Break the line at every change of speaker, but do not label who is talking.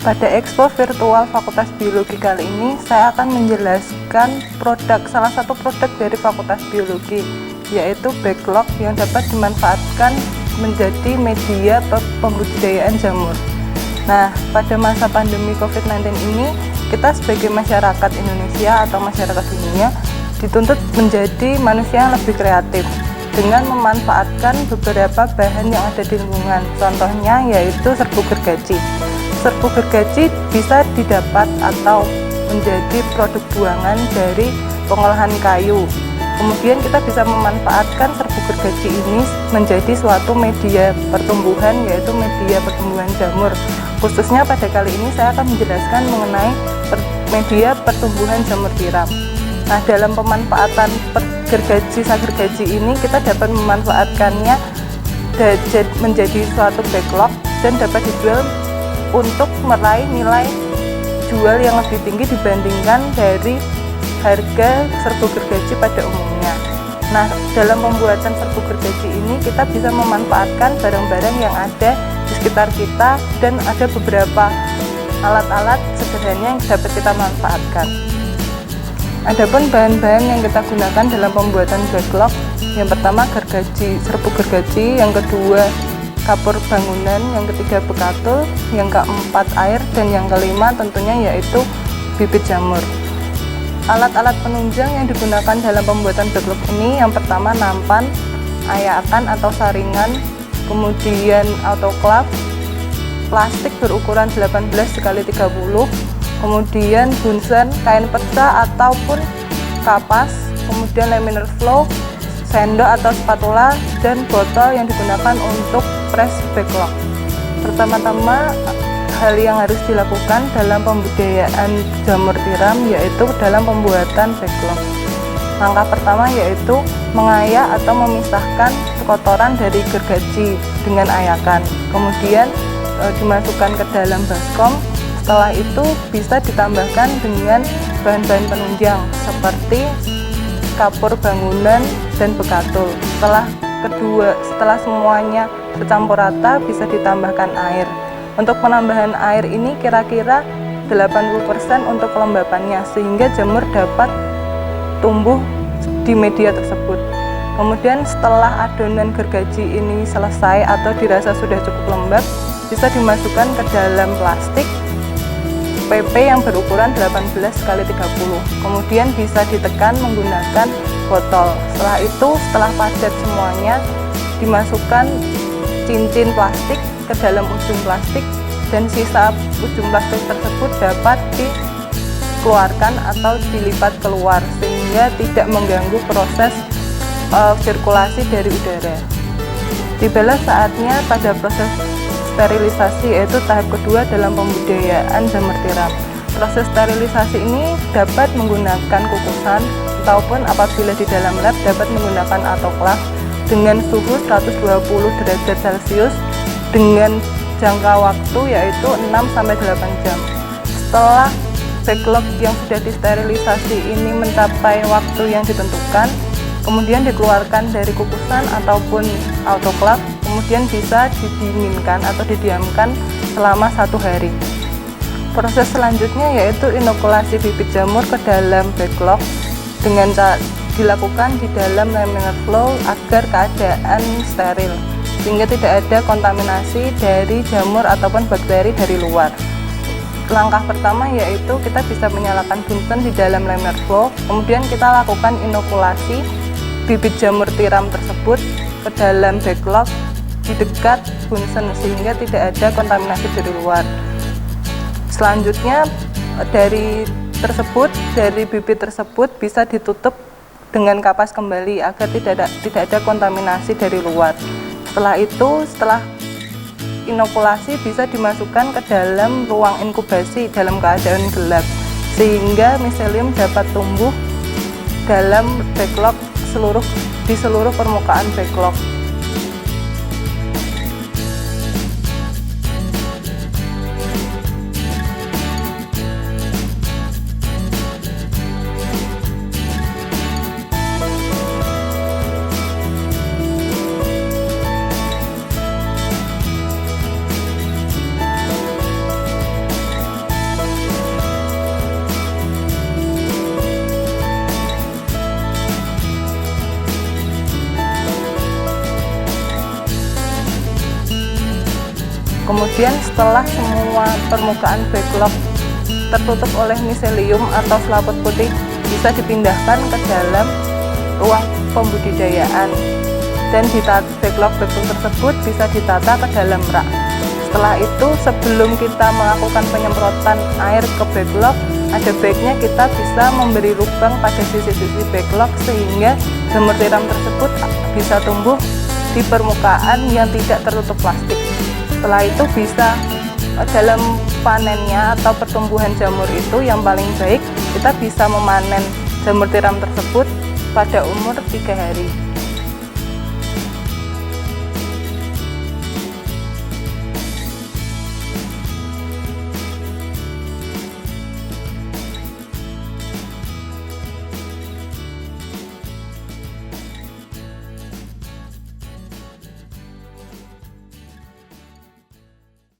Pada Expo Virtual Fakultas Biologi kali ini, saya akan menjelaskan salah satu produk dari Fakultas Biologi, yaitu backlog yang dapat dimanfaatkan menjadi media pembudidayaan jamur. Nah, pada masa pandemi COVID-19 ini, kita sebagai masyarakat Indonesia atau masyarakat dunia dituntut menjadi manusia yang lebih kreatif dengan memanfaatkan beberapa bahan yang ada di lingkungan. Contohnya yaitu serbuk gergaji. Serbuk gergaji bisa didapat atau menjadi produk buangan dari pengolahan kayu. Kemudian kita bisa memanfaatkan serbuk gergaji ini menjadi suatu media pertumbuhan, yaitu media pertumbuhan jamur. Khususnya pada kali ini saya akan menjelaskan mengenai media pertumbuhan jamur tiram. Nah, dalam pemanfaatan gergaji ini kita dapat memanfaatkannya menjadi suatu backlog dan dapat dijual untuk meraih nilai jual yang lebih tinggi dibandingkan dari harga serbuk gergaji pada umumnya. Nah, dalam pembuatan serbuk gergaji ini kita bisa memanfaatkan barang-barang yang ada di sekitar kita dan ada beberapa alat-alat sederhana yang dapat kita manfaatkan. Adapun bahan-bahan yang kita gunakan dalam pembuatan backlog, yang pertama serbuk gergaji, yang kedua kapur bangunan, yang ketiga bekatul, yang keempat air, dan yang kelima tentunya yaitu bibit jamur. Alat-alat penunjang yang digunakan dalam pembuatan backlog ini yang pertama nampan, ayakan atau saringan, kemudian autoklaf, plastik berukuran 18x30, kemudian bunsen, kain perca ataupun kapas, kemudian laminar flow, sendok atau spatula, dan botol yang digunakan untuk press backlog. Pertama-tama hal yang harus dilakukan dalam pembudidayaan jamur tiram yaitu dalam pembuatan backlog. Langkah pertama yaitu mengayak atau memisahkan kotoran dari gergaji dengan ayakan. Kemudian dimasukkan ke dalam baskom. Setelah itu bisa ditambahkan dengan bahan-bahan penunjang seperti kapur bangunan dan bekatul. Setelah semuanya tercampur rata, bisa ditambahkan air. Untuk penambahan air ini kira-kira 80% untuk kelembapannya, sehingga jamur dapat tumbuh di media tersebut. Kemudian setelah adonan gergaji ini selesai atau dirasa sudah cukup lembab, bisa dimasukkan ke dalam plastik PP yang berukuran 18x30. Kemudian bisa ditekan menggunakan botol. Setelah padat semuanya, dimasukkan cincin plastik ke dalam ujung plastik, dan sisa ujung plastik tersebut dapat dikeluarkan atau dilipat keluar sehingga tidak mengganggu proses sirkulasi dari udara. Tibalah saatnya pada proses sterilisasi, yaitu tahap kedua dalam pembudidayaan jamur tiram. Proses sterilisasi ini dapat menggunakan kukusan ataupun apabila di dalam lab dapat menggunakan autoklaf dengan suhu 120 derajat Celcius dengan jangka waktu yaitu 6-8 jam. Setelah backlog yang sudah disterilisasi ini mencapai waktu yang ditentukan, kemudian dikeluarkan dari kukusan ataupun autoklaf, kemudian bisa didinginkan atau didiamkan selama 1 hari. Proses selanjutnya yaitu inokulasi bibit jamur ke dalam backlog dengan dilakukan di dalam laminar flow agar keadaan steril, sehingga tidak ada kontaminasi dari jamur ataupun bakteri dari luar. Langkah pertama yaitu kita bisa menyalakan bunsen di dalam laminar flow, kemudian kita lakukan inokulasi bibit jamur tiram tersebut ke dalam backlog di dekat bunsen sehingga tidak ada kontaminasi dari luar. Selanjutnya dari bibit tersebut bisa ditutup dengan kapas kembali agar tidak ada kontaminasi dari luar. Setelah inokulasi bisa dimasukkan ke dalam ruang inkubasi dalam keadaan gelap sehingga miselium dapat tumbuh dalam backlog di seluruh permukaan backlog. Kemudian setelah semua permukaan backlog tertutup oleh miselium atau selaput putih, bisa dipindahkan ke dalam ruang pembudidayaan dan backlog tersebut bisa ditata ke dalam rak. Setelah itu, sebelum kita melakukan penyemprotan air ke backlog, ada baiknya kita bisa memberi lubang pada sisi-sisi backlog sehingga jamur tiram tersebut bisa tumbuh di permukaan yang tidak tertutup plastik. Setelah itu bisa dalam panennya atau pertumbuhan jamur itu yang paling baik kita bisa memanen jamur tiram tersebut pada umur 3 hari.